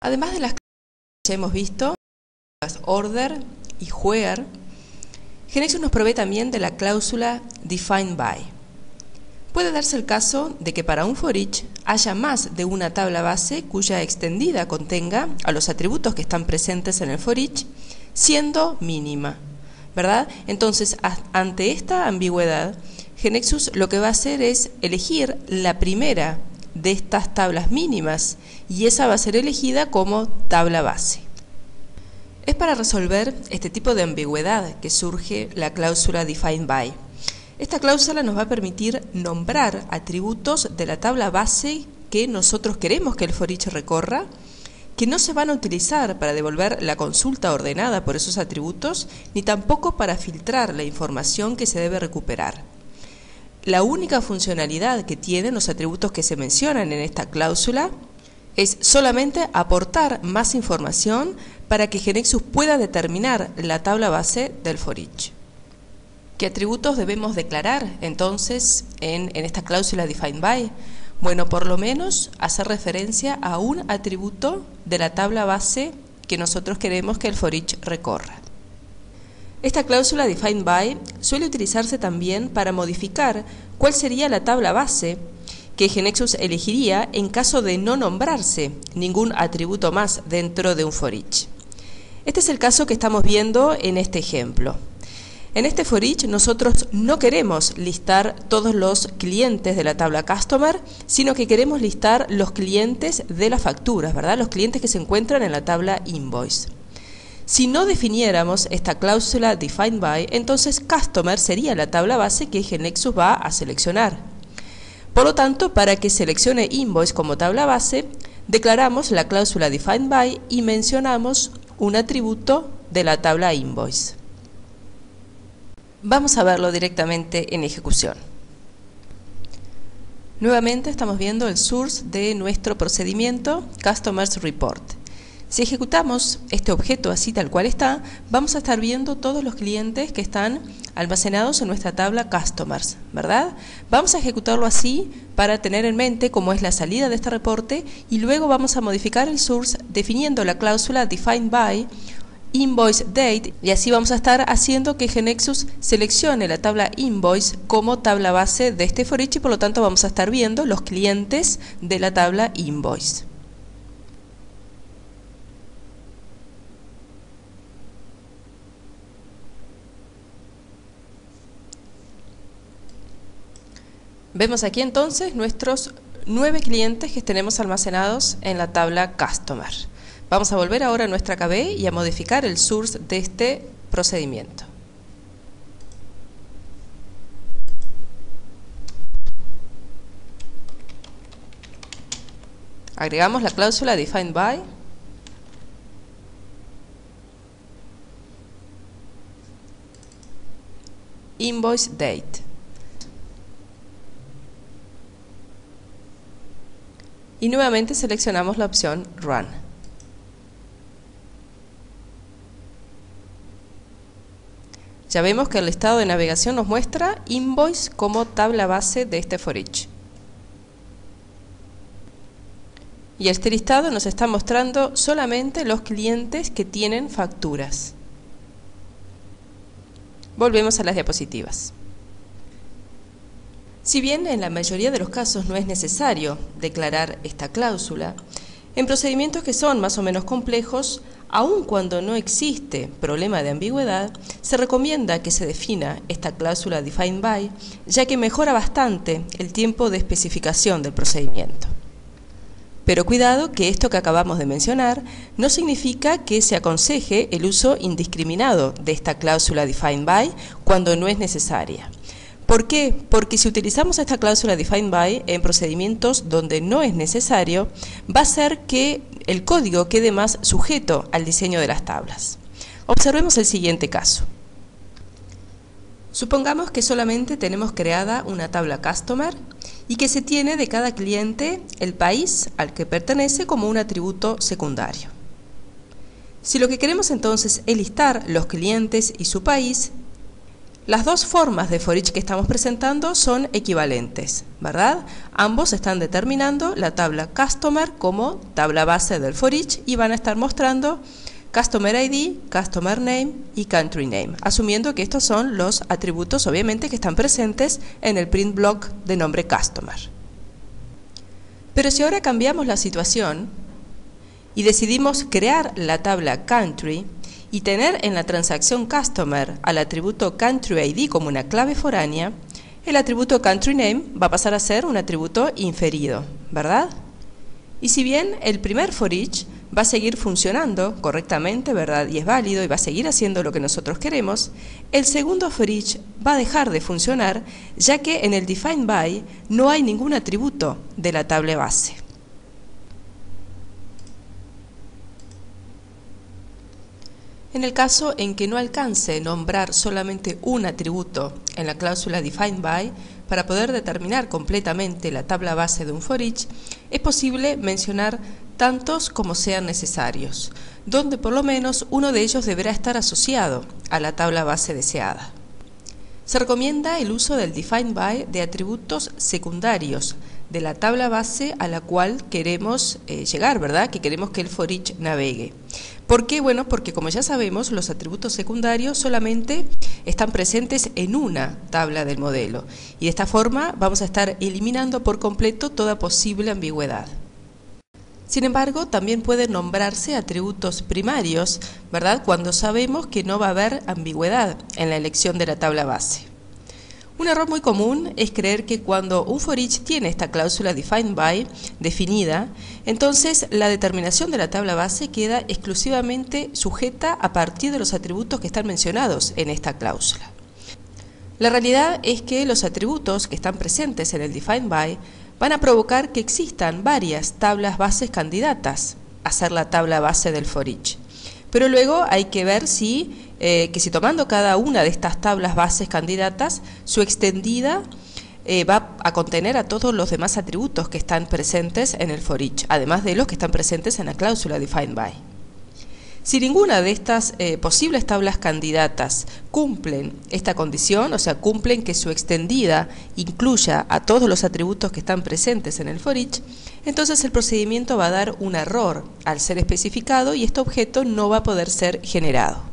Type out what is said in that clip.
Además de las que ya hemos visto, las order y where, GeneXus nos provee también de la cláusula define by. Puede darse el caso de que para un for each haya más de una tabla base cuya extendida contenga a los atributos que están presentes en el for each, siendo mínima, ¿verdad? Entonces, ante esta ambigüedad, GeneXus lo que va a hacer es elegir la primera de estas tablas mínimas y esa va a ser elegida como tabla base. Es para resolver este tipo de ambigüedad que surge la cláusula define by. Esta cláusula nos va a permitir nombrar atributos de la tabla base que nosotros queremos que el for each recorra, que no se van a utilizar para devolver la consulta ordenada por esos atributos, ni tampoco para filtrar la información que se debe recuperar. La única funcionalidad que tienen los atributos que se mencionan en esta cláusula es solamente aportar más información para que GeneXus pueda determinar la tabla base del for each. ¿Qué atributos debemos declarar entonces en esta cláusula define by? Bueno, por lo menos hacer referencia a un atributo de la tabla base que nosotros queremos que el for each recorra. Esta cláusula define by suele utilizarse también para modificar cuál sería la tabla base que GeneXus elegiría en caso de no nombrarse ningún atributo más dentro de un for each. Este es el caso que estamos viendo en este ejemplo. En este for each nosotros no queremos listar todos los clientes de la tabla customer, sino que queremos listar los clientes de las facturas, ¿verdad? Los clientes que se encuentran en la tabla invoice. Si no definiéramos esta cláusula define by, entonces customer sería la tabla base que GeneXus va a seleccionar. Por lo tanto, para que seleccione invoice como tabla base, declaramos la cláusula define by y mencionamos un atributo de la tabla invoice. Vamos a verlo directamente en ejecución. Nuevamente estamos viendo el source de nuestro procedimiento Customers Report. Si ejecutamos este objeto así tal cual está, vamos a estar viendo todos los clientes que están almacenados en nuestra tabla Customers, ¿verdad? Vamos a ejecutarlo así para tener en mente cómo es la salida de este reporte y luego vamos a modificar el source definiendo la cláusula define by invoice date y así vamos a estar haciendo que GeneXus seleccione la tabla invoice como tabla base de este for each y por lo tanto vamos a estar viendo los clientes de la tabla invoice. Vemos aquí entonces nuestros 9 clientes que tenemos almacenados en la tabla Customer. Vamos a volver ahora a nuestra KB y a modificar el source de este procedimiento. Agregamos la cláusula define by invoice date. Y nuevamente seleccionamos la opción Run. Ya vemos que el listado de navegación nos muestra invoice como tabla base de este for each. Y este listado nos está mostrando solamente los clientes que tienen facturas. Volvemos a las diapositivas. Si bien en la mayoría de los casos no es necesario declarar esta cláusula, en procedimientos que son más o menos complejos, aun cuando no existe problema de ambigüedad, se recomienda que se defina esta cláusula define by, ya que mejora bastante el tiempo de especificación del procedimiento. Pero cuidado que esto que acabamos de mencionar no significa que se aconseje el uso indiscriminado de esta cláusula define by cuando no es necesaria. ¿Por qué? Porque si utilizamos esta cláusula define by en procedimientos donde no es necesario, va a hacer que el código quede más sujeto al diseño de las tablas. Observemos el siguiente caso. Supongamos que solamente tenemos creada una tabla Customer y que se tiene de cada cliente el país al que pertenece como un atributo secundario. Si lo que queremos entonces es listar los clientes y su país, Las dos formas de for each que estamos presentando son equivalentes, ¿verdad? Ambos están determinando la tabla customer como tabla base del for each y van a estar mostrando customer ID, customer name y country name, asumiendo que estos son los atributos obviamente que están presentes en el print block de nombre customer. Pero si ahora cambiamos la situación y decidimos crear la tabla country y tener en la transacción customer al atributo country ID como una clave foránea, el atributo country name va a pasar a ser un atributo inferido, ¿verdad? Y si bien el primer for each va a seguir funcionando correctamente, ¿verdad? Y es válido y va a seguir haciendo lo que nosotros queremos, el segundo for each va a dejar de funcionar ya que en el define by no hay ningún atributo de la tabla base. En el caso en que no alcance nombrar solamente un atributo en la cláusula define by, para poder determinar completamente la tabla base de un for each, es posible mencionar tantos como sean necesarios, donde por lo menos uno de ellos deberá estar asociado a la tabla base deseada. Se recomienda el uso del define by de atributos secundarios de la tabla base a la cual queremos llegar, ¿verdad? Que queremos que el for each navegue. ¿Por qué? Bueno, porque como ya sabemos, los atributos secundarios solamente están presentes en una tabla del modelo y de esta forma vamos a estar eliminando por completo toda posible ambigüedad. Sin embargo, también pueden nombrarse atributos primarios, ¿verdad? Cuando sabemos que no va a haber ambigüedad en la elección de la tabla base. Un error muy común es creer que cuando un for each tiene esta cláusula define by definida, entonces la determinación de la tabla base queda exclusivamente sujeta a partir de los atributos que están mencionados en esta cláusula. La realidad es que los atributos que están presentes en el define by van a provocar que existan varias tablas bases candidatas a ser la tabla base del for each. Pero luego hay que ver si tomando cada una de estas tablas bases candidatas, su extendida va a contener a todos los demás atributos que están presentes en el for each, además de los que están presentes en la cláusula define by. Si ninguna de estas posibles tablas candidatas cumplen esta condición, o sea, cumplen que su extendida incluya a todos los atributos que están presentes en el for each, entonces el procedimiento va a dar un error al ser especificado y este objeto no va a poder ser generado.